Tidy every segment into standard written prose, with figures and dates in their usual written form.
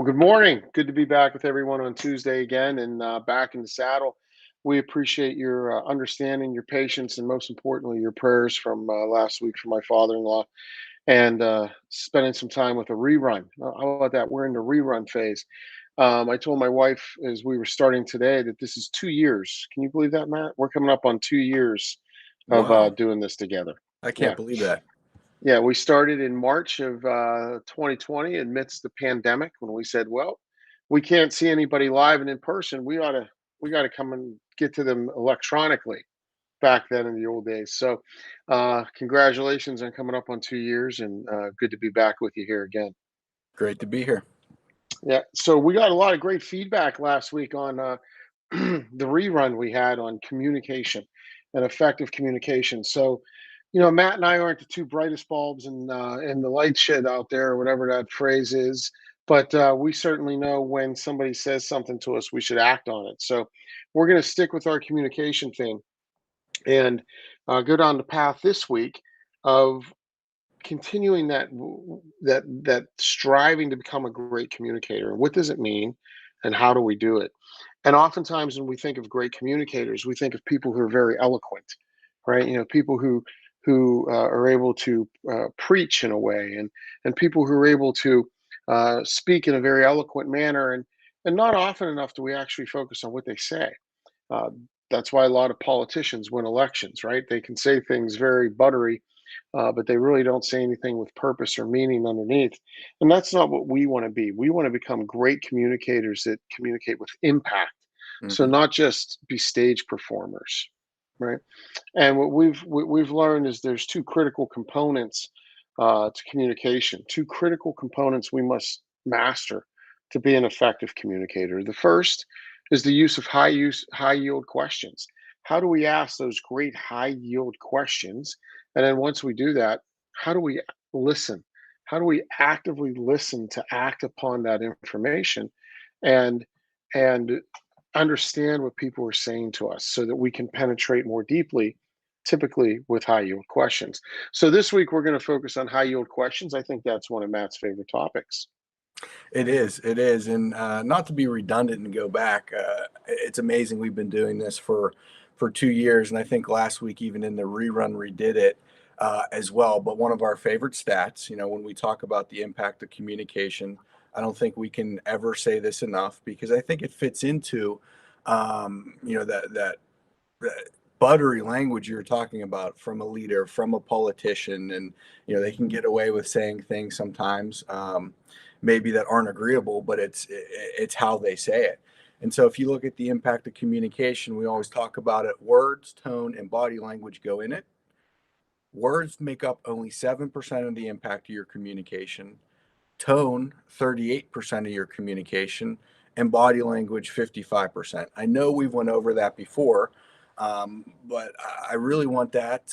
Good morning. Good to be back with everyone on Tuesday again and back in the saddle. We appreciate your understanding, your patience, and most importantly, your prayers from last week for my father in law and spending some time with a rerun. How about that? We're in the rerun phase. I told my wife as we were starting today that this is 2 years. Can you believe that, Matt? We're coming up on 2 years of Wow, doing this together. I Yeah. can't believe that. Yeah, we started in March of 2020 amidst the pandemic when we said, well, we can't see anybody live and in person. We gotta come and get to them electronically back then in the old days. So congratulations on coming up on 2 years and good to be back with you here again. Great to be here. Yeah. So we got a lot of great feedback last week on the rerun we had on communication and effective communication. So, Matt and I aren't the two brightest bulbs in the light shed out there, or whatever that phrase is. But we certainly know when somebody says something to us, we should act on it. So we're going to stick with our communication thing and go down the path this week of continuing that striving to become a great communicator. What does it mean, and how do we do it? And oftentimes, when we think of great communicators, we think of people who are very eloquent, right? People who are able to preach in a way, and people who are able to speak in a very eloquent manner. And not often enough do we actually focus on what they say. Uh, that's why a lot of politicians win elections, right? They can say things very buttery, but they really don't say anything with purpose or meaning underneath. And that's not what we want to be. We want to become great communicators that communicate with impact. So hmm not just be stage performers, right? And what we've learned is there's two critical components to communication. Two critical components we must master to be an effective communicator. The first is the use of high yield questions. How do we ask those great high yield questions? And then once we do that, how do we listen? How do we actively listen to act upon that information and and understand what people are saying to us so that we can penetrate more deeply, typically with high yield questions. So this week we're going to focus on high yield questions. I think that's one of Matt's favorite topics. It is, and not to be redundant and go back. It's amazing we've been doing this for 2 years, and I think last week even in the rerun redid it as well. But one of our favorite stats, when we talk about the impact of communication, I don't think we can ever say this enough because I think it fits into, that buttery language you're talking about from a leader, from a politician, and they can get away with saying things sometimes, maybe that aren't agreeable, but it's how they say it. And so if you look at the impact of communication, we always talk about it: words, tone, and body language go in it. Words make up only 7% of the impact of your communication, tone 38% of your communication, and body language 55%. I know we've went over that before, but I really want that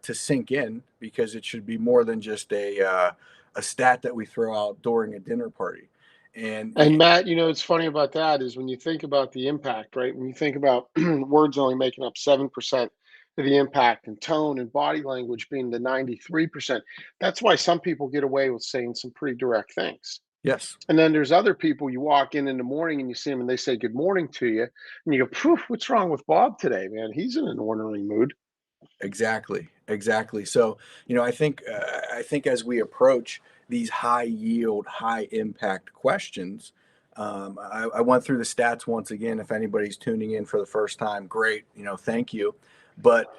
to sink in because it should be more than just a stat that we throw out during a dinner party. And And Matt, it's funny about that is when you think about the impact, right? When you think about words only making up 7% of the impact and tone and body language being the 93%, that's why some people get away with saying some pretty direct things. yes, And then there's other people you walk in the morning and you see them and they say good morning to you. And you go, poof, what's wrong with Bob today, man? He's in an orderly mood. exactly. So, I think as we approach these high yield, high impact questions, I went through the stats once again. If anybody's tuning in for the first time, great, thank you. But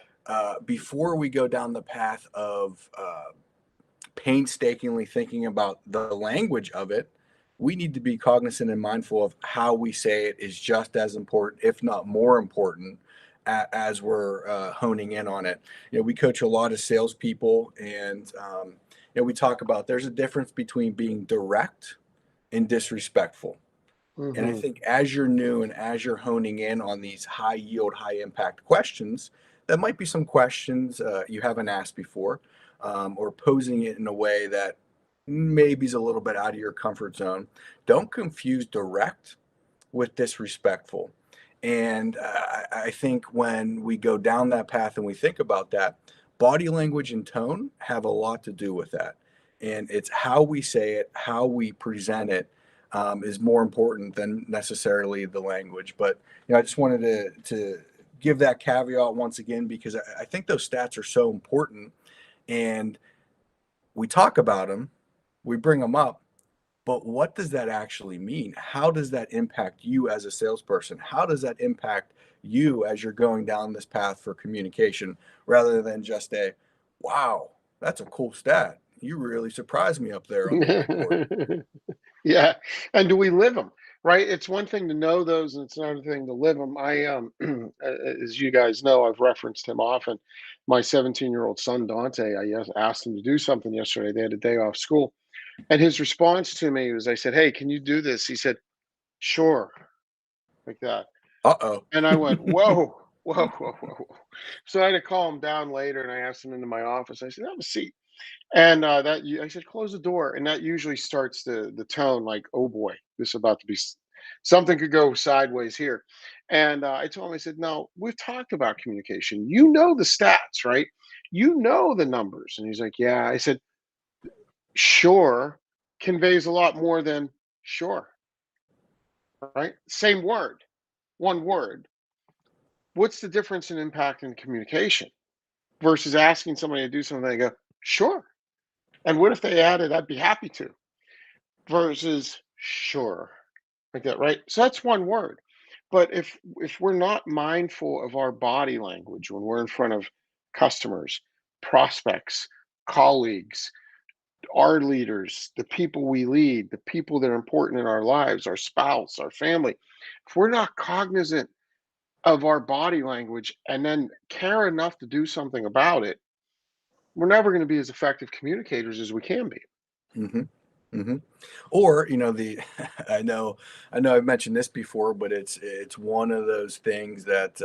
before we go down the path of painstakingly thinking about the language of it, we need to be cognizant and mindful of how we say it is just as important, if not more important, as we're honing in on it. We coach a lot of salespeople, and we talk about there's a difference between being direct and disrespectful. And I Hmm. think as you're new and as you're honing in on these high yield, high impact questions, that might be some questions you haven't asked before, or posing it in a way that maybe is a little bit out of your comfort zone. Don't confuse direct with disrespectful. And I think when we go down that path and we think about that, body language and tone have a lot to do with that. And it's how we say it, how we present it, is more important than necessarily the language. But I just wanted to give that caveat once again because I think those stats are so important, and we talk about them, we bring them up, but what does that actually mean? How does that impact you as a salesperson? How does that impact you as you're going down this path for communication rather than just a, wow, that's a cool stat. You really surprised me up there on the whiteboard. Yeah, and do we live them, right? It's one thing to know those, and it's another thing to live them. As you guys know, I've referenced him often. My 17-year-old son Dante, asked him to do something yesterday. They had a day off school, and his response to me was, I said, "Hey, can you do this?" He said, "Sure," like that, Uh-oh. and I went, "Whoa, whoa, whoa, whoa, whoa." So I had to calm him down later, and I asked him into my office. I said, "Have a seat." And I said, "Close the door," and that usually starts the tone like, "Oh boy, this is about to be something could go sideways here." And I told him, I said, "No, we've talked about communication. You know the stats, right? You know the numbers." And he's like, "Yeah." I said, "Sure conveys a lot more than sure, right? Same word, one word. What's the difference in impact and communication versus asking somebody to do something? They go, sure. And what if they added, I'd be happy to, versus sure, like that, right? So that's one word. But if we're not mindful of our body language when we're in front of customers, prospects, colleagues, our leaders, the people we lead, the people that are important in our lives, our spouse, our family, if we're not cognizant of our body language and then care enough to do something about it, we're never going to be as effective communicators as we can be. hmm hmm Or, the I know I've mentioned this before, but it's one of those things that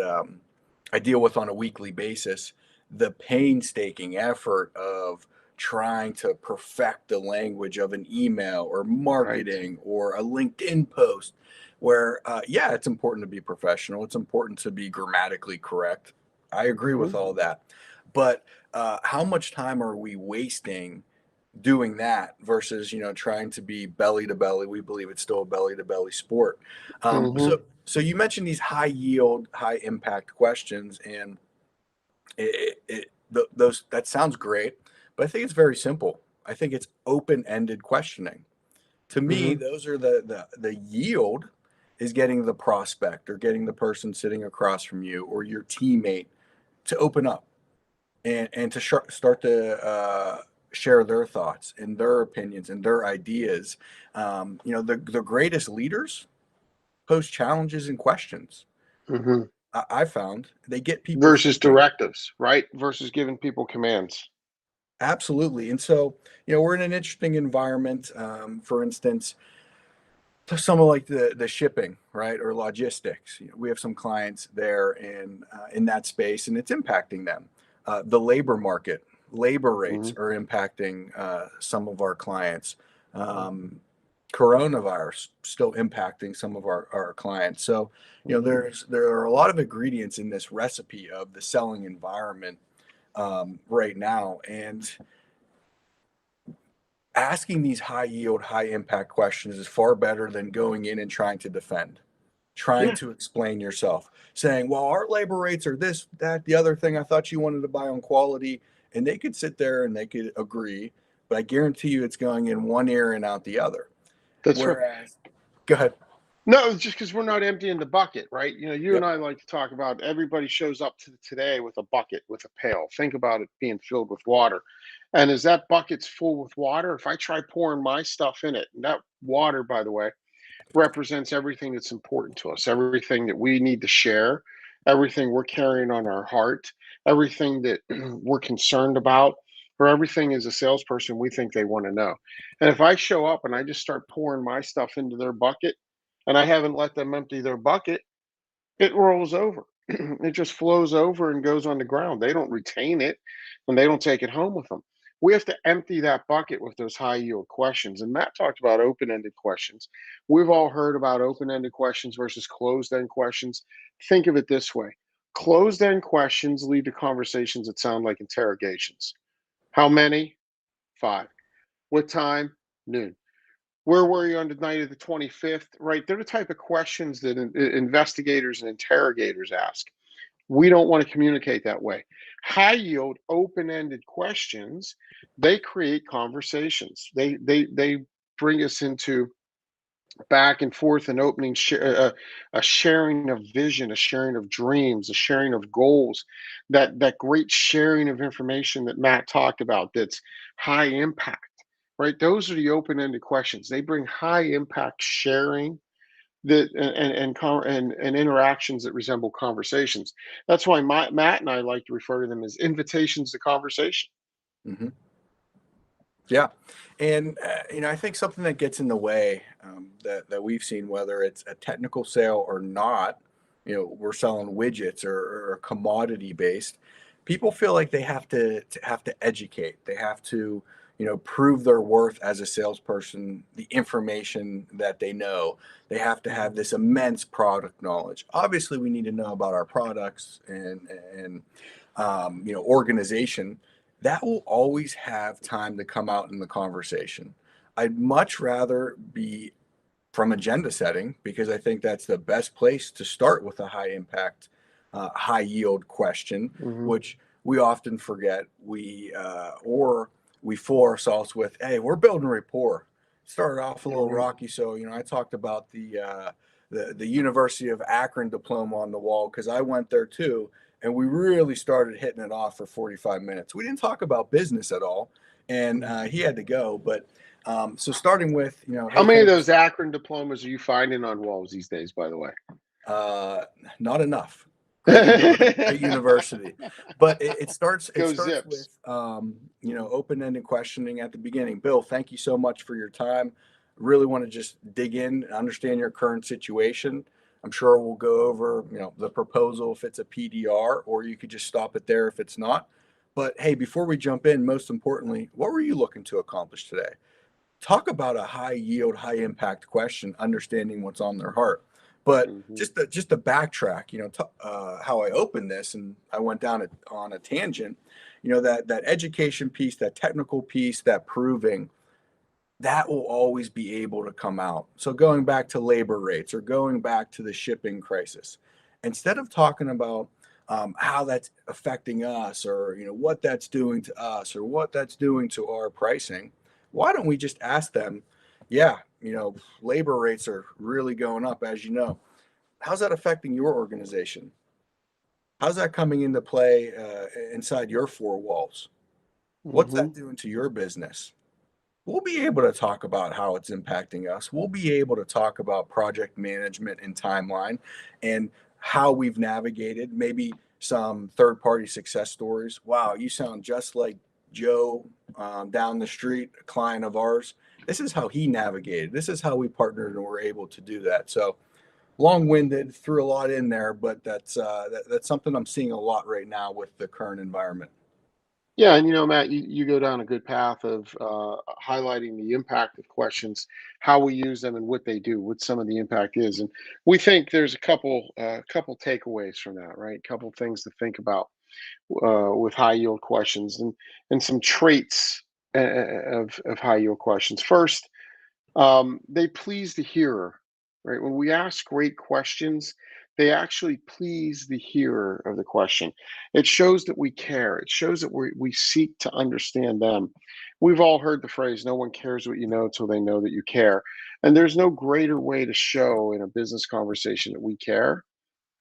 I deal with on a weekly basis. The painstaking effort of trying to perfect the language of an email or Right. marketing or a LinkedIn post, where yeah, it's important to be professional. It's important to be grammatically correct. I agree with Hmm. all that, but how much time are we wasting doing that versus trying to be belly to belly? We believe it's still a belly to belly sport. Hmm. So you mentioned these high yield, high impact questions, and those, that sounds great, but I think it's very simple. I think it's open ended questioning. To me, Hmm. those are the yield is getting the prospect or getting the person sitting across from you or your teammate to open up and to start to share their thoughts and their opinions and their ideas. The greatest leaders pose challenges and questions. Hmm. I found they get people Versus thinking. directives, right? Versus giving people commands. Absolutely. And so, we're in an interesting environment. For instance, to someone like the shipping, right, or logistics. We have some clients there in that space, and it's impacting them. The labor market, labor rates Hmm. are impacting some of our clients. Um, Coronavirus still impacting some of our clients. So, Hmm. there are a lot of ingredients in this recipe of the selling environment right now, and asking these high yield, high impact questions is far better than going in and trying to defend, trying Yeah, to explain yourself, saying, well, our labor rates are this, that, the other thing. I thought you wanted to buy on quality. And they could sit there and they could agree, but I guarantee you it's going in one ear and out the other. that's right. Whereas, go ahead. No, it's just because we're not emptying the bucket, right? You and Yep. I like to talk about everybody shows up to today with a bucket, with a pail. Think about it being filled with water. And as that bucket's full with water, if I try pouring my stuff in it, and that water, by the way, represents everything that's important to us, everything that we need to share, everything we're carrying on our heart, everything that we're concerned about, or everything as a salesperson we think they want to know. And if I show up and I just start pouring my stuff into their bucket and I haven't let them empty their bucket, it rolls over. It just flows over and goes on the ground. They don't retain it and they don't take it home with them. We have to empty that bucket with those high yield questions. And Matt talked about open ended questions. We've all heard about open ended questions versus closed end questions. Think of it this way: closed end questions lead to conversations that sound like interrogations. How many? Five. What time? Noon. Where were you on the night of the 25th? Right? They're the type of questions that investigators and interrogators ask. We don't want to communicate that way. High yield, open ended questions, they create conversations. They bring us into back and forth and opening, a sharing of vision, a sharing of dreams, a sharing of goals, that great sharing of information that Matt talked about, that's high impact, right? Those are the open-ended questions. They bring high impact sharing, that and interactions that resemble conversations. That's why Matt and I like to refer to them as invitations to conversation. Hmm. Yeah, and I think something that gets in the way, that we've seen, whether it's a technical sale or not, we're selling widgets or commodity based. People feel like they have to educate. They have to, prove their worth as a salesperson. The information that they know, they have to have this immense product knowledge. Obviously, we need to know about our products and organization. That will always have time to come out in the conversation. I'd much rather be from agenda setting, because I think that's the best place to start with a high impact, high yield question, Hmm. which we often forget. We fool ourselves with, hey, we're building rapport. Started off a little Hmm. rocky, so I talked about the University of Akron diploma on the wall because I went there too, and we really started hitting it off for 45 minutes. We didn't talk about business at all, and he had to go, but so starting with, How hey, many of thank those Akron diplomas are you finding on walls these days, by the way? uh, not enough. Great university, but it starts. It Go starts Zips. with open-ended questioning at the beginning. Bill, thank you so much for your time. Really want to just dig in and understand your current situation. I'm sure we'll go over the proposal if it's a PDR, or you could just stop it there if it's not. But hey, before we jump in, most importantly, what were you looking to accomplish today? Talk about a high yield, high impact question, understanding what's on their heart. But Hmm. just to backtrack, how I opened this, and I went down on a tangent. That education piece, that technical piece, that proving, that will always be able to come out. So going back to labor rates or going back to the shipping crisis, instead of talking about how that's affecting us, or what that's doing to us, or what that's doing to our pricing, why don't we just ask them, yeah, labor rates are really going up, as you know. How's that affecting your organization? How's that coming into play inside your four walls? What's Hmm. that doing to your business? We'll be able to talk about how it's impacting us. We'll be able to talk about project management and timeline and how we've navigated, maybe some third party success stories. Wow, you sound just like Joe down the street, a client of ours. This is how he navigated. This is how we partnered and were able to do that. So long winded, threw a lot in there, but that's something I'm seeing a lot right now with the current environment. Yeah, and Matt, you go down a good path of highlighting the impact of questions, how we use them, and what they do, what some of the impact is. And we think there's a couple takeaways from that, right? Couple things to think about with high yield questions, and some traits of high yield questions. First, they please the hearer, right? When we ask great questions, they actually please the hearer of the question. It shows that we care. It shows that we seek to understand them. We've all heard the phrase, no one cares what you know until they know that you care. And there's no greater way to show in a business conversation that we care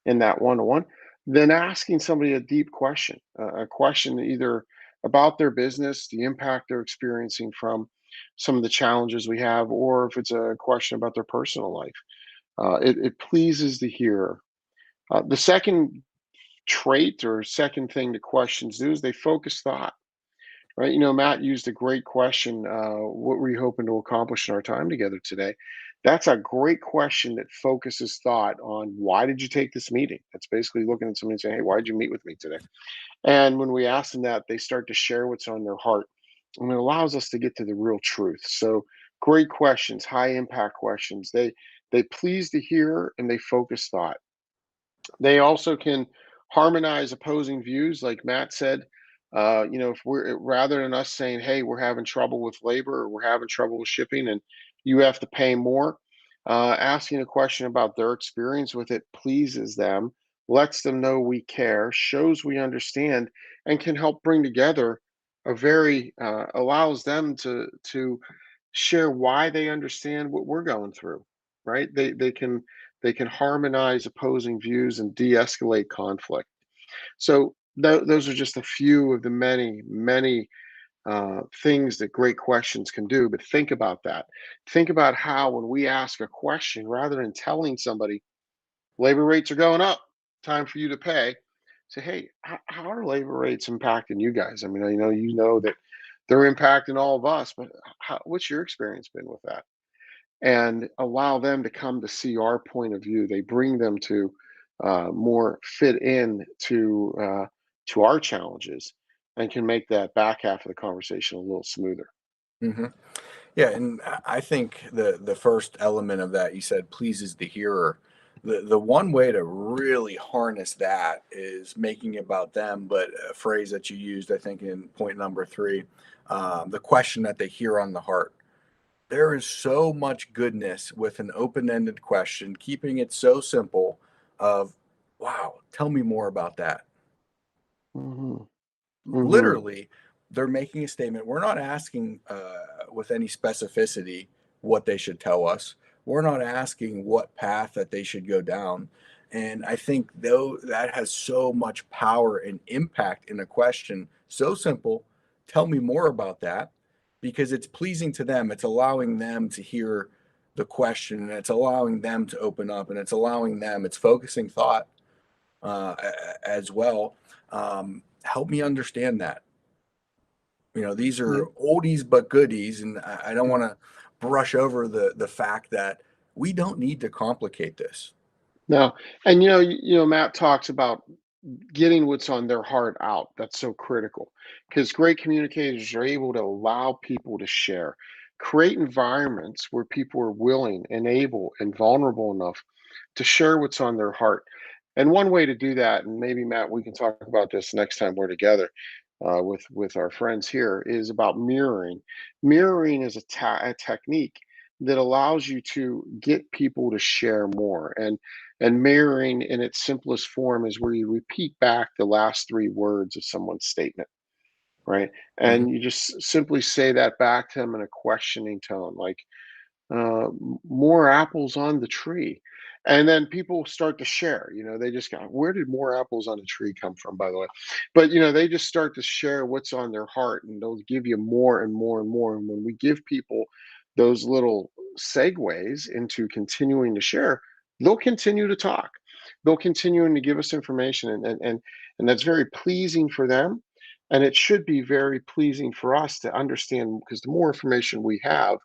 in that one-to-one than asking somebody a deep question, a question either about their business, the impact they're experiencing from some of the challenges we have, or if it's a question about their personal life. It pleases the hearer. The second trait or second thing that questions do is they focus thought. Right. Matt used a great question. What were you hoping to accomplish in our time together today? That's a great question that focuses thought on why did you take this meeting? That's basically looking at somebody and saying, hey, why did you meet with me today? And when we ask them that, they start to share what's on their heart. And it allows us to get to the real truth. So great questions, high impact questions. They please the hearer and they focus thought. They also can harmonize opposing views, like Matt said. If we're rather than us saying, "Hey, we're having trouble with labor, or we're having trouble with shipping," and you have to pay more. Asking a question about their experience with it pleases them, lets them know we care, shows we understand, and can help bring together a very allows them to share why they understand what we're going through. Right? They can harmonize opposing views and de-escalate conflict. So those are just a few of the many things that great questions can do. But think about that. Think about how when we ask a question, rather than telling somebody labor rates are going up, time for you to pay, say, hey, how are labor rates impacting you guys? I mean, I know you know that they're impacting all of us, but what's your experience been with that? And allow them to come to see our point of view. They bring them to more fit in to our challenges, and can make that back half of the conversation a little smoother. Hmm. Yeah, and I think the first element of that you said pleases the hearer. The one way to really harness that is making it about them, but a phrase that you used, I think, in point number three, the question that they hear on the heart. There is so much goodness with an open-ended question, keeping it so simple of, wow, tell me more about that. Hmm. Hmm. Literally, they're making a statement. We're not asking with any specificity what they should tell us. We're not asking what path that they should go down. And I think though that has so much power and impact in a question, so simple. Tell me more about that because it's pleasing to them. It's allowing them to hear the question and it's allowing them to open up and it's allowing them, it's focusing thought as well. Help me understand that. These Yeah. are oldies but goodies, and I don't want to brush over the fact that we don't need to complicate this. No, and Matt talks about getting what's on their heart out. That's so critical because great communicators are able to allow people to share, create environments where people are willing and able and vulnerable enough to share what's on their heart. And one way to do that, and maybe Matt, we can talk about this next time we're together with our friends here, is about mirroring. Mirroring is a technique that allows you to get people to share more. And mirroring in its simplest form is where you repeat back the last three words of someone's statement, right? Hmm. And you just simply say that back to them in a questioning tone, like, more apples on the tree. And then people start to share, they just go, where did more apples on the tree come from, by the way? But, they just start to share what's on their heart, and they'll give you more and more and more. And when we give people those little segues into continuing to share, they'll continue to talk. They'll continue to give us information, and that's very pleasing for them. And it should be very pleasing for us to understand, because the more information we have,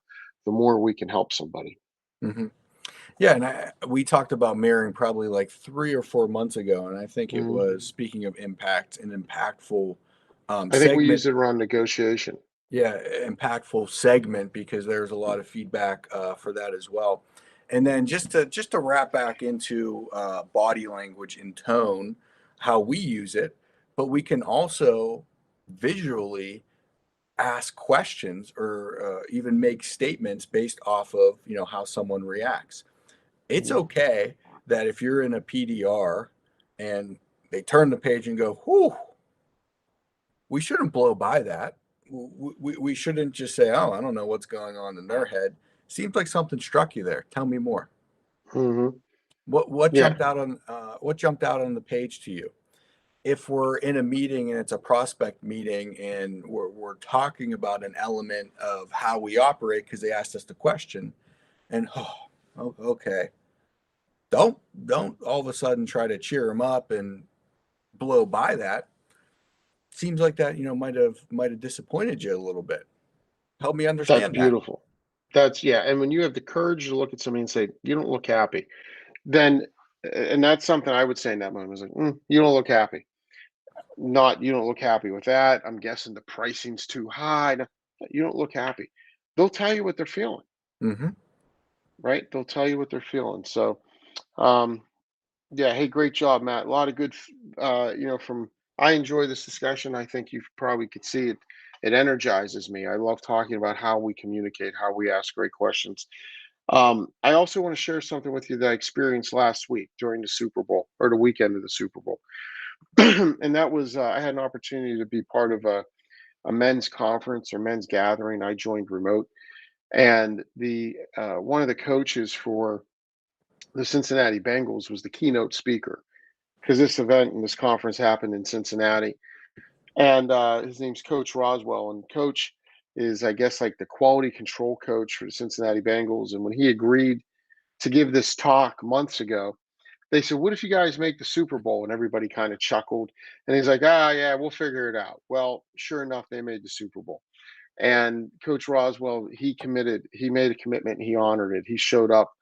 the more we can help somebody. Hmm. Yeah, and we talked about mirroring probably like 3 or 4 months ago, and I think it Mhm. was speaking of impact, an impactful I think we segment. used it around negotiation. Yeah, impactful segment because there's a lot of feedback for that as well. And then just to wrap back into body language and tone, how we use it, but we can also visually ask questions or even make statements based off of how someone reacts. It's Mhm. okay that if you're in a PDR and they turn the page and go, "Whew," we shouldn't blow by that. We shouldn't just say, "Oh, I don't know what's going on in their head." Seems like something struck you there. Tell me more. Mhm. What Yeah. jumped out on the page to you? If we're in a meeting and it's a prospect meeting and we're talking about an element of how we operate because they asked us the question, and okay, don't all of a sudden try to cheer them up and blow by that. Seems like that might have disappointed you a little bit. Help me That's understand that. beautiful. That's yeah. And when you have the courage to look at somebody and say, "You don't look happy," then, and that's something I would say in that moment. Is like, "You don't look happy." Not, "You don't look happy with that. I'm guessing the pricing's too high." No, you don't look happy. They'll tell you what they're feeling, Hmm. right? They'll tell you what they're feeling. So, um, yeah, hey, great job, Matt. A lot of good, from I enjoy this discussion. I think you probably could see it. It energizes me. I love talking about how we communicate, how we ask great questions. I also want to share something with you that I experienced last week during the Super Bowl, or the weekend of the Super Bowl. And that was, I had an opportunity to be part of a men's conference or men's gathering. I joined remote, and the one of the coaches for the Cincinnati Bengals was the keynote speaker, because this event and this conference happened in Cincinnati. And his name's Coach Roswell, and Coach is, I guess, like the quality control coach for the Cincinnati Bengals. And when he agreed to give this talk months ago, they said, "What if you guys make the Super Bowl?" And everybody kind of chuckled. And he's like, "Ah, yeah, we'll figure it out." Well, sure enough, they made the Super Bowl. And Coach Roswell, he made a commitment, and he honored it. He showed up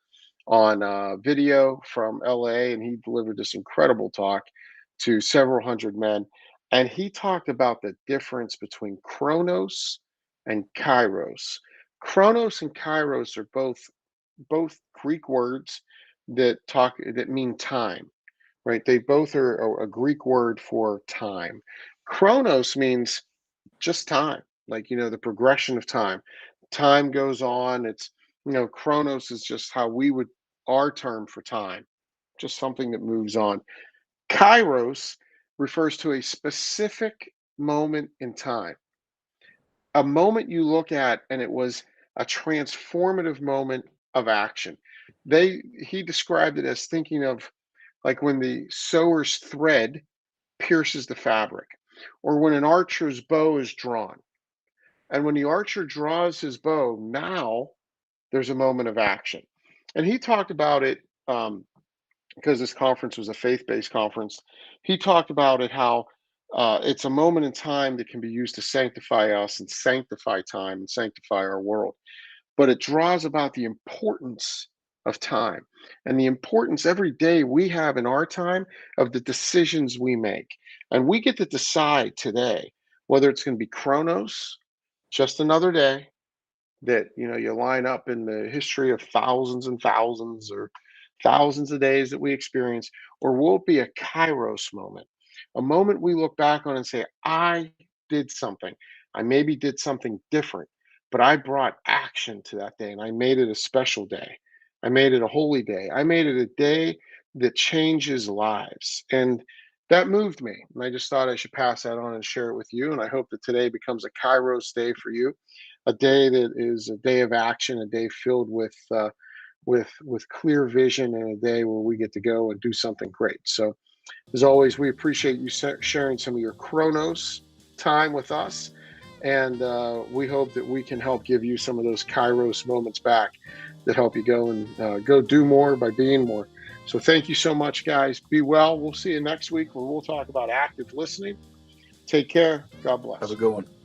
on video from LA, and he delivered this incredible talk to several hundred men. And he talked about the difference between Chronos and Kairos. Chronos and Kairos are both Greek words that mean time, right? They both are a Greek word for time. Chronos means just time, like, the progression of time. Time goes on. Chronos is just how we would, our term for time, just something that moves on. Kairos refers to a specific moment in time, a moment you look at, and it was a transformative moment of action. He described it as thinking of, like, when the sewer's thread pierces the fabric, or when an archer's bow is drawn. And when the archer draws his bow, now there's a moment of action. And he talked about it, because this conference was a faith-based conference. He talked about it, how it's a moment in time that can be used to sanctify us and sanctify time and sanctify our world. But it draws about the importance of time, and the importance every day we have in our time of the decisions we make. And we get to decide today whether it's going to be Chronos, just another day, that you line up in the history of thousands and thousands, or thousands of days that we experience, or will it be a Kairos moment, a moment we look back on and say, "I did something. I maybe did something different, but I brought action to that day, and I made it a special day. I made it a holy day. I made it a day that changes lives." And that moved me, and I just thought I should pass that on and share it with you. And I hope that today becomes a Kairos day for you, a day that is a day of action, a day filled with clear vision, and a day where we get to go and do something great. So, as always, we appreciate you sharing some of your Chronos time with us, and we hope that we can help give you some of those Kairos moments back that help you go and go do more by being more. So, thank you so much, guys. Be well. We'll see you next week, where we'll talk about active listening. Take care. God bless. Have a good one.